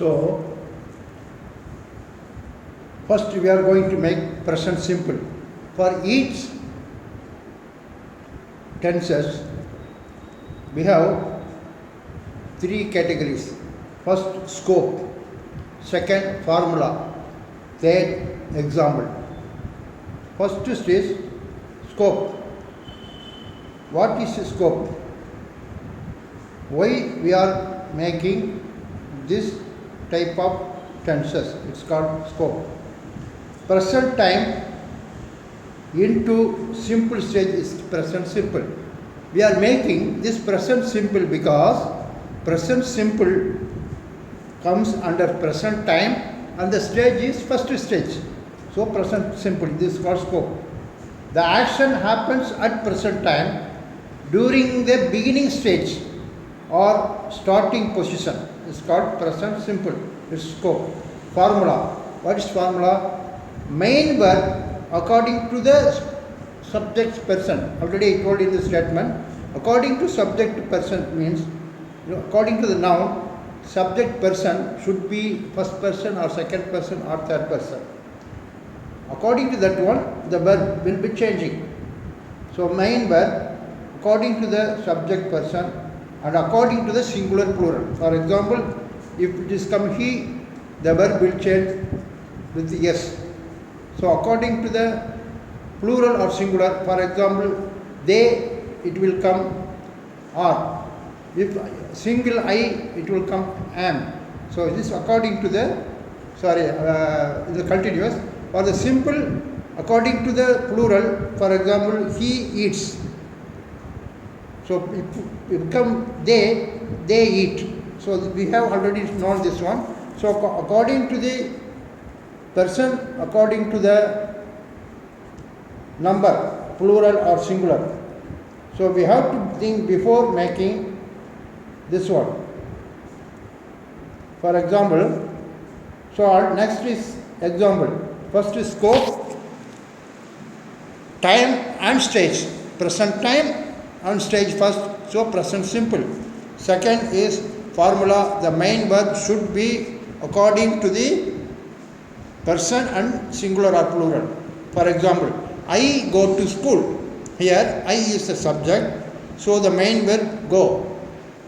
So, first we are going to make present simple. For each tenses, we have three categories. First, scope. Second, formula. Third, example. First is scope. What is scope? Why we are making this type of tenses? It's called scope. Present time into simple stage is present simple. We are making this present simple because present simple comes under present time and the stage is first stage. So present simple, this is called scope. The action happens at present time during the beginning stage or starting position. It's called present simple. It's scope. Formula. What is formula? Main verb according to the subject person. Already I told in the statement. According to subject person means, according to the noun, subject person should be first person or second person or third person. According to that one, the verb will be changing. So main verb according to the subject person and according to the singular plural. For example, if it is come he, the verb will change with yes. So according to the plural or singular, for example, they, it will come are. If single I, it will come am. So this according to the, the continuous. For the simple, according to the plural, for example, he eats. So if it come they eat. So we have already known this one. So according to the person, according to the number, plural or singular. So we have to think before making this one. For example, so next is example. First is scope, time and stage. Present time and stage first, so present simple. Second is formula, the main verb should be according to the person and singular or plural. For example, I go to school. Here I is the subject, so the main verb go.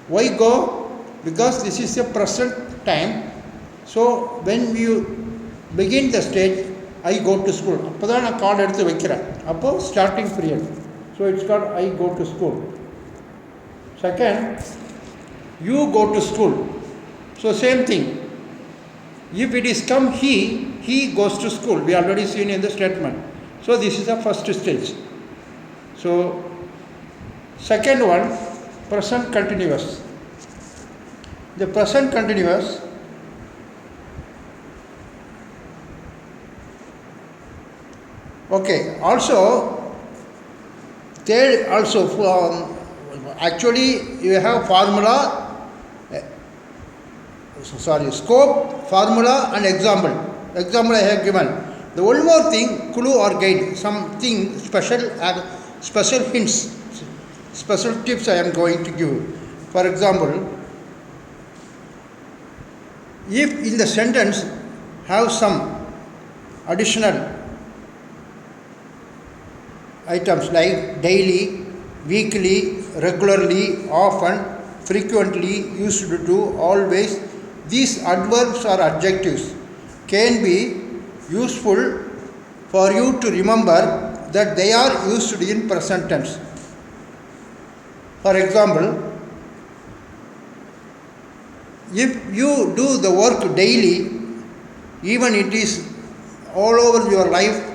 Why go? Because this is a present time. So when you begin the stage, I go to school. அப்பதான் நான் card எடுத்து வைக்கிறேன். அப்போ starting period. So it's called I go to school. Second, you go to school. So same thing. If it is come he goes to school. We already seen in the statement. So this is the first stage. So second one, present continuous. The present continuous okay, also third also actually you have formula scope, formula and example. Example I have given. The one more thing, clue or guide, something special hints, special tips I am going to give. For example, if in the sentence have some additional items like daily, weekly, regularly, often, frequently, used to, always, these adverbs or adjectives can be useful for you to remember that they are used in present tense. For example, if you do the work daily, even it is all over your life,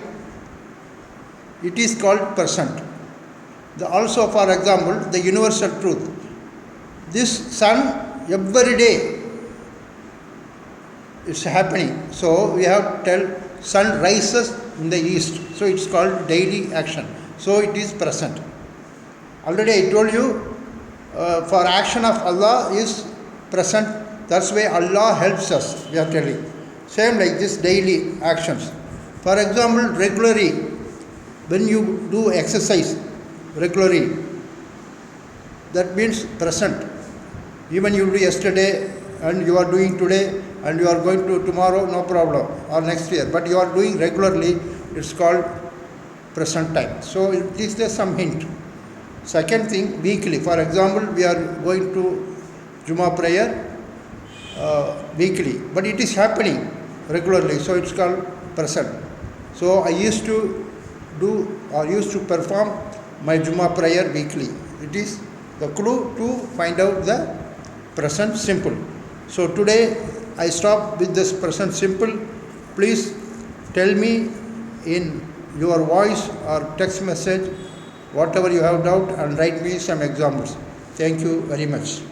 it is called present. Also, for example, the universal truth. This sun every day is happening. So we have to tell sun rises in the east. So it's called daily action. So it is present. Already I told you for action of Allah is present. That's why Allah helps us, we are telling. Same like this daily actions. For example, regularly, when you do exercise regularly, that means present. Even you do yesterday and you are doing today and you are going to tomorrow, no problem, or next year, but you are doing regularly, it's called present time. So it is there some hint. Second thing, weekly. For example, we are going to Juma prayer weekly, but it is happening regularly, so it's called present. So I used to do or used to perform my Juma prayer weekly. It is the clue to find out the present simple. So today I stop with this present simple. Please tell me in your voice or text message whatever you have doubt and write me some examples. Thank you very much.